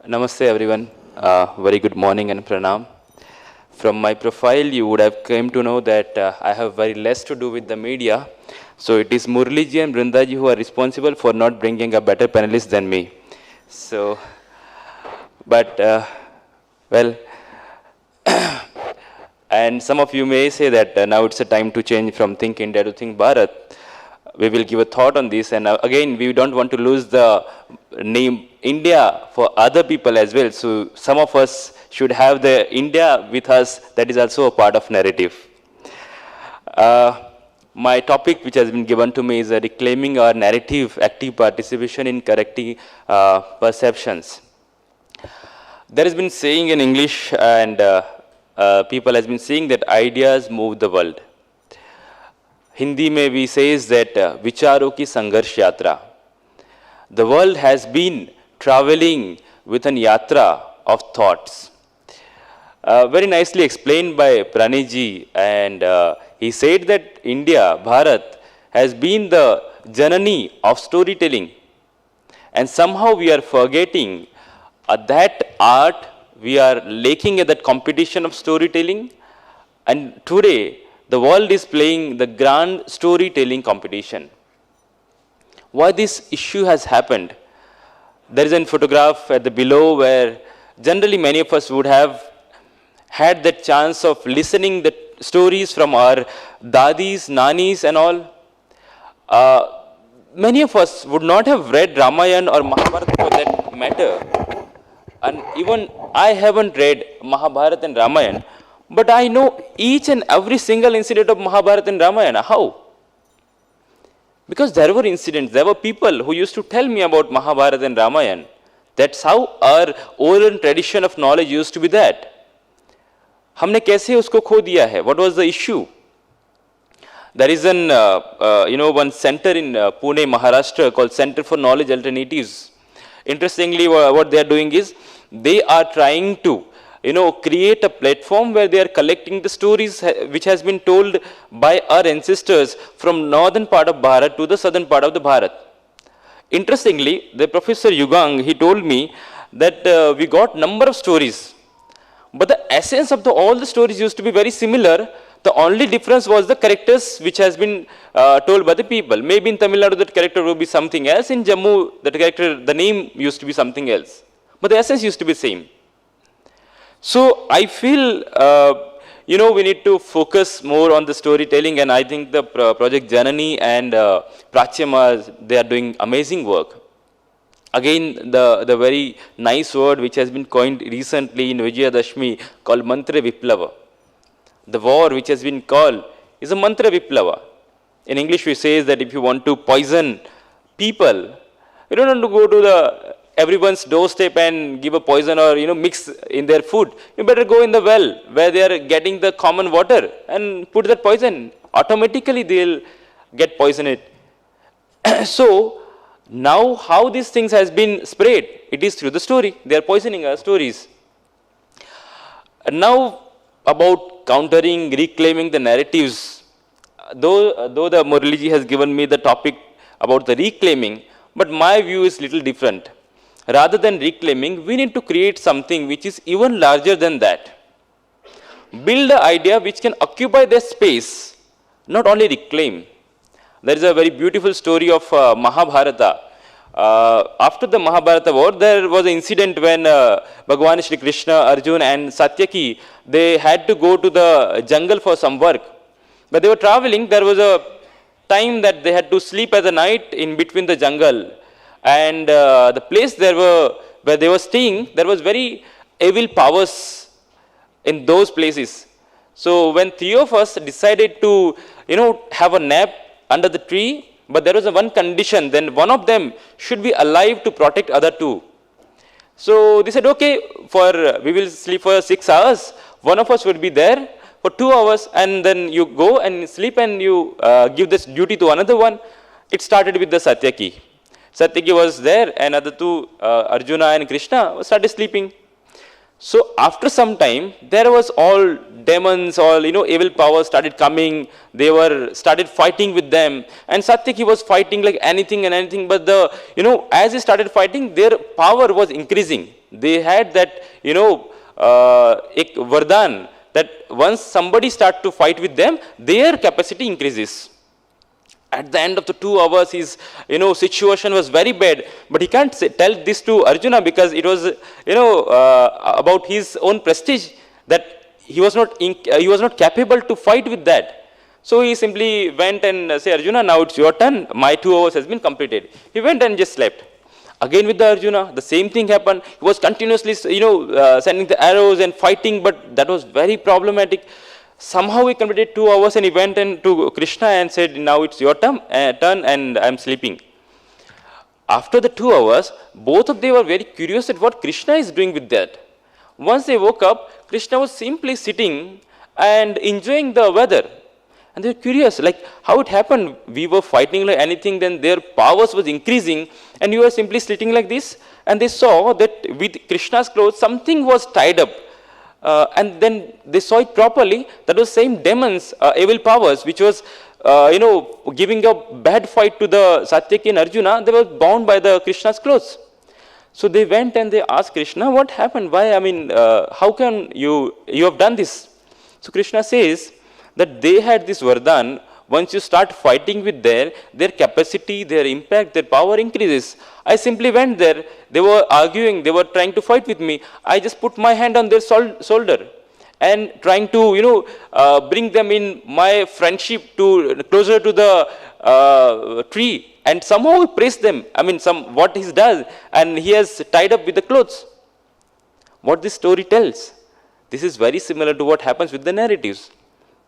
Namaste everyone. Very good morning and pranam. From my profile, you would have come to know that I have very less to do with the media. So it is Murliji and Brindaji who are responsible for not bringing a better panelist than me. So, but well, and some of you may say that now it's a time to change from Think India to Think Bharat. We will give a thought on this, and again, we don't want to lose the name India for other people as well. So some of us should have the India with us. That is also a part of narrative. My topic, which has been given to me, is reclaiming our narrative, active participation in correcting perceptions. There has been saying in English, and people has been saying that ideas move the world. Hindi में भी says that विचारों की संघर्ष यात्रा. The world has been traveling with an yatra of thoughts. Very nicely explained by Praniji, and he said that India, Bharat, has been the janani of storytelling. And somehow we are forgetting that art, we are lacking at that competition of storytelling. And today, the world is playing the grand storytelling competition. Why this issue has happened? There is a photograph at the below where generally many of us would have had that chance of listening the stories from our dadis, nanis and all. Many of us would not have read Ramayana or Mahabharata for that matter. And even I haven't read Mahabharata and Ramayana. But I know each and every single incident of Mahabharata and Ramayana. How? Because there were incidents, there were people who used to tell me about Mahabharata and Ramayana. That's how our oral tradition of knowledge used to be that. हमने कैसे उसको खो दिया है? What was the issue? There is an, one center in Pune, Maharashtra called Center for Knowledge Alternatives. Interestingly, what they are doing is, they are trying to create a platform where they are collecting the stories which has been told by our ancestors from northern part of Bharat to the southern part of the Bharat. Interestingly, the Professor Yugang, he told me that we got number of stories, but the essence of all the stories used to be very similar. The only difference was the characters which has been told by the people. Maybe in Tamil Nadu that character will be something else. In Jammu, that character, the name used to be something else. But the essence used to be same. So I feel, we need to focus more on the storytelling, and I think the Project Janani and Prachyama, they are doing amazing work. Again, the very nice word which has been coined recently in Vijayadashmi called Mantra Viplava. The war which has been called is a Mantra Viplava. In English we say that if you want to poison people, you don't want to go to everyone's doorstep and give a poison or mix in their food. You better go in the well where they are getting the common water and put that poison. Automatically they'll get poisoned. So now how these things has been spread? It is through the story. They are poisoning our stories. And now about countering, reclaiming the narratives. Though the Murliji has given me the topic about the reclaiming, but my view is little different. Rather than reclaiming, we need to create something which is even larger than that. Build an idea which can occupy their space, not only reclaim. There is a very beautiful story of Mahabharata. After the Mahabharata war, there was an incident when Bhagwan Shri Krishna, Arjuna and Satyaki, they had to go to the jungle for some work. But they were traveling, there was a time that they had to sleep at the night in between the jungle. And the place where they were staying, there was very evil powers in those places. So when three of us decided to, have a nap under the tree, but there was one condition, then one of them should be alive to protect other two. So they said, okay, we will sleep for 6 hours. One of us would be there for 2 hours, and then you go and sleep and you give this duty to another one. It started with the Satyaki. Satyaki was there, and other two, Arjuna and Krishna, started sleeping. So after some time, there was all demons, all evil powers started coming. They were started fighting with them, and Satyaki was fighting like anything and anything. But the as he started fighting, their power was increasing. They had that ek vardhan that once somebody start to fight with them, their capacity increases. At the end of the 2 hours, his situation was very bad, but he can't tell this to Arjuna because it was about his own prestige, that he was not capable to fight with that. So he simply went and said, Arjuna, now it's your turn. My 2 hours has been completed. He went and just slept. Again with the Arjuna, the same thing happened. He was continuously sending the arrows and fighting, but that was very problematic. Somehow he completed 2 hours, and he went to Krishna and said, now it's your turn and I'm sleeping. After the 2 hours, both of them were very curious at what Krishna is doing with that. Once they woke up, Krishna was simply sitting and enjoying the weather. And they were curious, like how it happened. We were fighting like anything, then their powers was increasing, and you were simply sitting like this. And they saw that with Krishna's clothes, something was tied up. And then they saw it properly. That was same demons, evil powers, which was, giving a bad fight to the Satyaki and Arjuna. They were bound by the Krishna's clothes. So they went and they asked Krishna, what happened? Why? I mean, how can you have done this? So Krishna says that they had this vardhan. Once you start fighting with their capacity, their impact, their power increases. I simply went there. They were arguing. They were trying to fight with me. I just put my hand on their shoulder and trying to, bring them in my friendship to closer to the tree. And somehow he praised them. I mean, what he does, and he has tied up with the clothes. What this story tells, this is very similar to what happens with the narratives.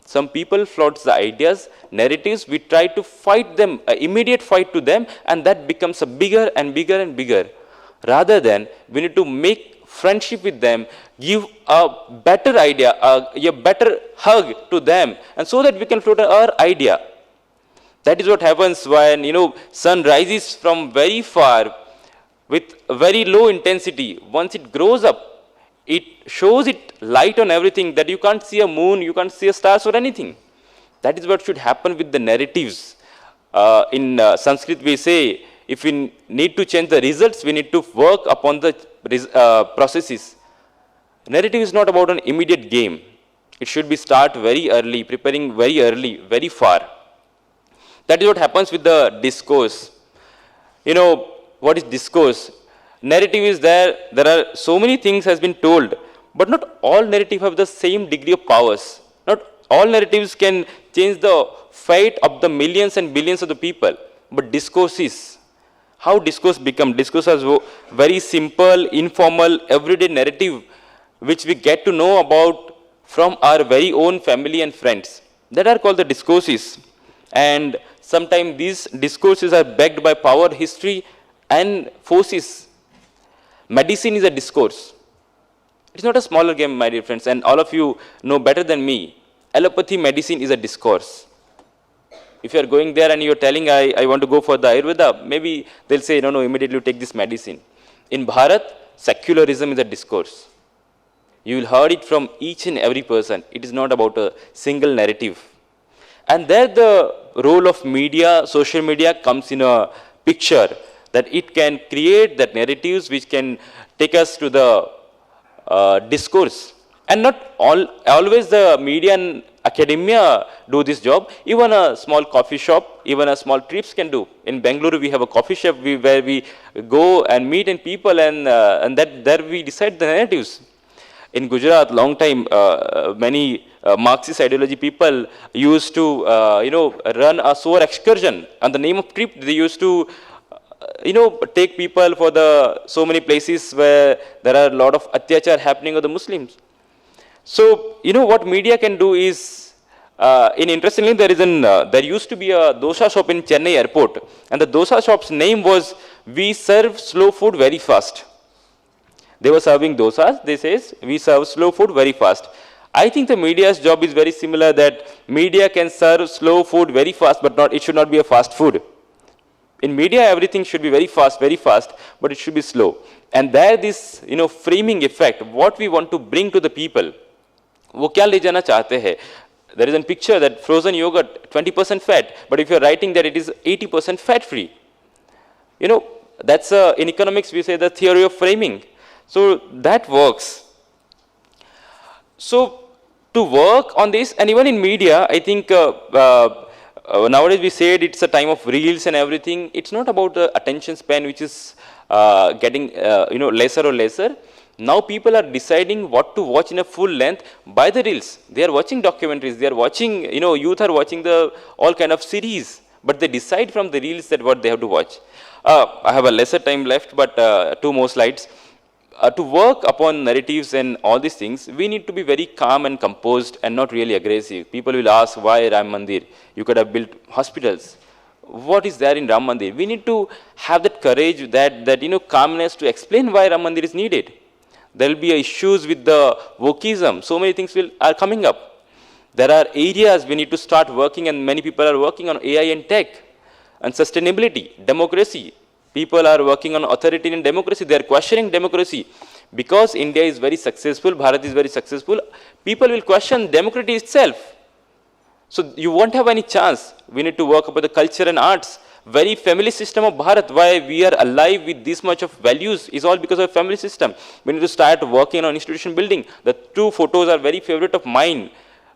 Some people float the ideas, narratives, we try to fight them, immediate fight to them, and that becomes a bigger and bigger and bigger. Rather than, we need to make friendship with them, give a better idea, a better hug to them, and so that we can float our idea. That is what happens when, sun rises from very far with very low intensity. Once it grows up, it shows it light on everything, that you can't see a moon, you can't see a stars or anything. That is what should happen with the narratives. In Sanskrit we say, if we need to change the results, we need to work upon the processes. Narrative is not about an immediate game. It should be start very early, preparing very early, very far. That is what happens with the discourse. What is discourse? Narrative is there are so many things has been told, but not all narrative have the same degree of powers. Not all narratives can change the fate of the millions and billions of the people, but discourses. How discourse become? Discourse is very simple, informal, everyday narrative, which we get to know about from our very own family and friends. That are called the discourses. And sometimes these discourses are backed by power, history, and forces. Medicine is a discourse. It's not a smaller game, my dear friends, and all of you know better than me. Allopathy medicine is a discourse. If you are going there and you are telling, I want to go for the Ayurveda, maybe they'll say, no, immediately take this medicine. In Bharat, secularism is a discourse. You will hear it from each and every person. It is not about a single narrative. And there the role of media, social media comes in a picture, that it can create that narratives which can take us to the discourse. And not always the media and academia do this job. Even a small coffee shop, even a small trips can do. In Bangalore, we have a coffee shop where we go and meet in people, and that there we decide the narratives. In Gujarat, long time, many Marxist ideology people used to, run a solar excursion. On the name of trip, they used to take people for so many places where there are a lot of atyachar happening of the Muslims. So, what media can do is, interestingly, there used to be a dosa shop in Chennai airport, and the dosa shop's name was, "We serve slow food very fast." They were serving dosas, they says, "We serve slow food very fast." I think the media's job is very similar, that media can serve slow food very fast, but it should not be a fast food. In media, everything should be very fast, but it should be slow. And there this, framing effect, what we want to bring to the people, वो क्या ले जाना चाहते हैं? There is a picture that frozen yogurt, 20% fat, but if you're writing that it is 80% fat free, that's in economics we say the theory of framing. So that works. So to work on this, and even in media, I think nowadays we said it's a time of reels and everything. It's not about the attention span which is getting lesser or lesser. Now people are deciding what to watch in a full length by the reels. They are watching documentaries. They are watching, youth are watching the all kind of series. But they decide from the reels that what they have to watch. I have a lesser time left, but 2 more slides. To work upon narratives and all these things, we need to be very calm and composed and not really aggressive. People will ask, why Ram Mandir? You could have built hospitals. What is there in Ram Mandir? We need to have that courage, that calmness to explain why Ram Mandir is needed. There will be issues with the wokeism. So many things are coming up. There are areas we need to start working, and many people are working on AI and tech and sustainability, democracy. People are working on authoritarian democracy. They are questioning democracy. Because India is very successful, Bharat is very successful, people will question democracy itself. So you won't have any chance. We need to work about the culture and arts. Very family system of Bharat, why we are alive with this much of values is all because of family system. We need to start working on institution building. The 2 photos are very favorite of mine.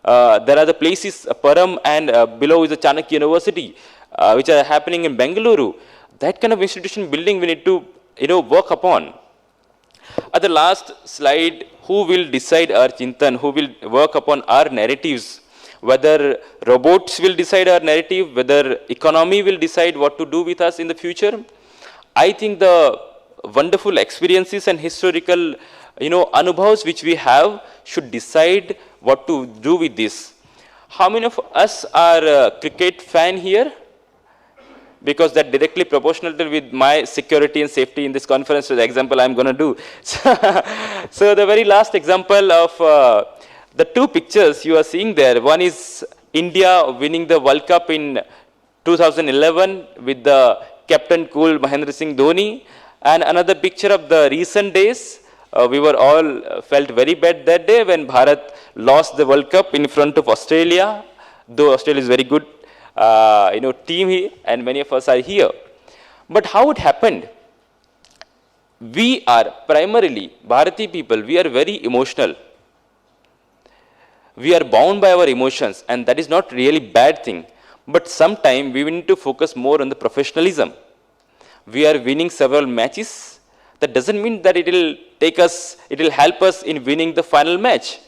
There are the places, Param and below is the Chanakya University, which are happening in Bengaluru. That kind of institution building we need to work upon. At the last slide, who will decide our Chintan, who will work upon our narratives? Whether robots will decide our narrative, whether economy will decide what to do with us in the future. I think the wonderful experiences and historical anubhavs which we have should decide what to do with this. How many of us are a cricket fan here? Because that directly proportional with my security and safety in this conference, so the example I'm going to do. So the very last example of the 2 pictures you are seeing there, one is India winning the World Cup in 2011 with the Captain Cool Mahendra Singh Dhoni, and another picture of the recent days. We were all felt very bad that day when Bharat lost the World Cup in front of Australia, though Australia is very good team here, and many of us are here. But how it happened? We are primarily, Bharati people, we are very emotional. We are bound by our emotions, and that is not really bad thing. But sometimes we need to focus more on the professionalism. We are winning several matches. That doesn't mean that it will help us in winning the final match.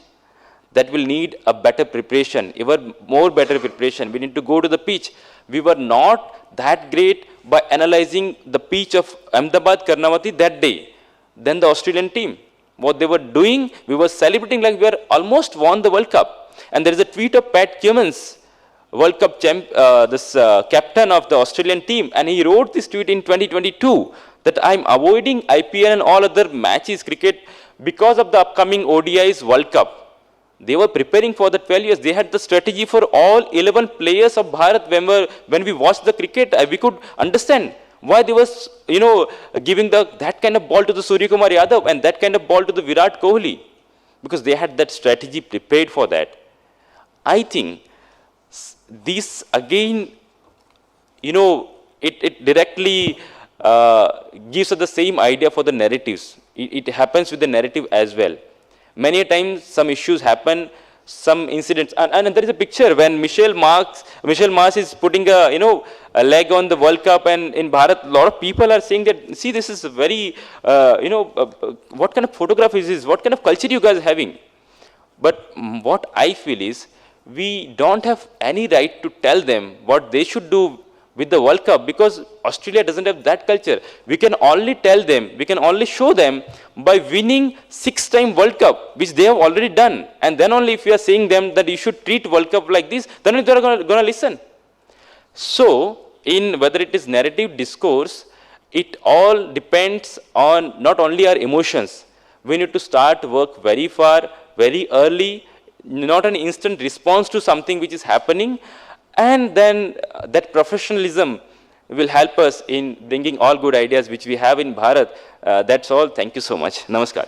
That will need a better preparation, even more better preparation. We need to go to the pitch. We were not that great by analyzing the pitch of Ahmedabad, Karnavati that day than the Australian team. What they were doing, we were celebrating like we were almost won the World Cup. And there is a tweet of Pat Cummins, World Cup captain of the Australian team, and he wrote this tweet in 2022 that I'm avoiding IPL and all other matches, cricket, because of the upcoming ODI's World Cup. They were preparing for the 12 years. They had the strategy for all 11 players of Bharat. When we watched the cricket, we could understand why they was, giving that kind of ball to the Surya Kumar Yadav and that kind of ball to the Virat Kohli. Because they had that strategy prepared for that. I think this again, it directly gives us the same idea for the narratives. It happens with the narrative as well. Many times some issues happen, some incidents, and there is a picture when Michelle Mars is putting a leg on the World Cup, and in Bharat, a lot of people are saying that, see, this is a very, what kind of photograph is this? What kind of culture you guys are having? But what I feel is, we don't have any right to tell them what they should do with the World Cup, because Australia doesn't have that culture. We can only tell them, we can only show them by winning 6-time World Cup, which they have already done. And then only if we are saying them that you should treat World Cup like this, then they are going to listen. So, in whether it is narrative discourse, it all depends on not only our emotions. We need to start work very far, very early, not an instant response to something which is happening. And then that professionalism, will help us in bringing all good ideas which we have in Bharat. That's all. Thank you so much. Namaskar.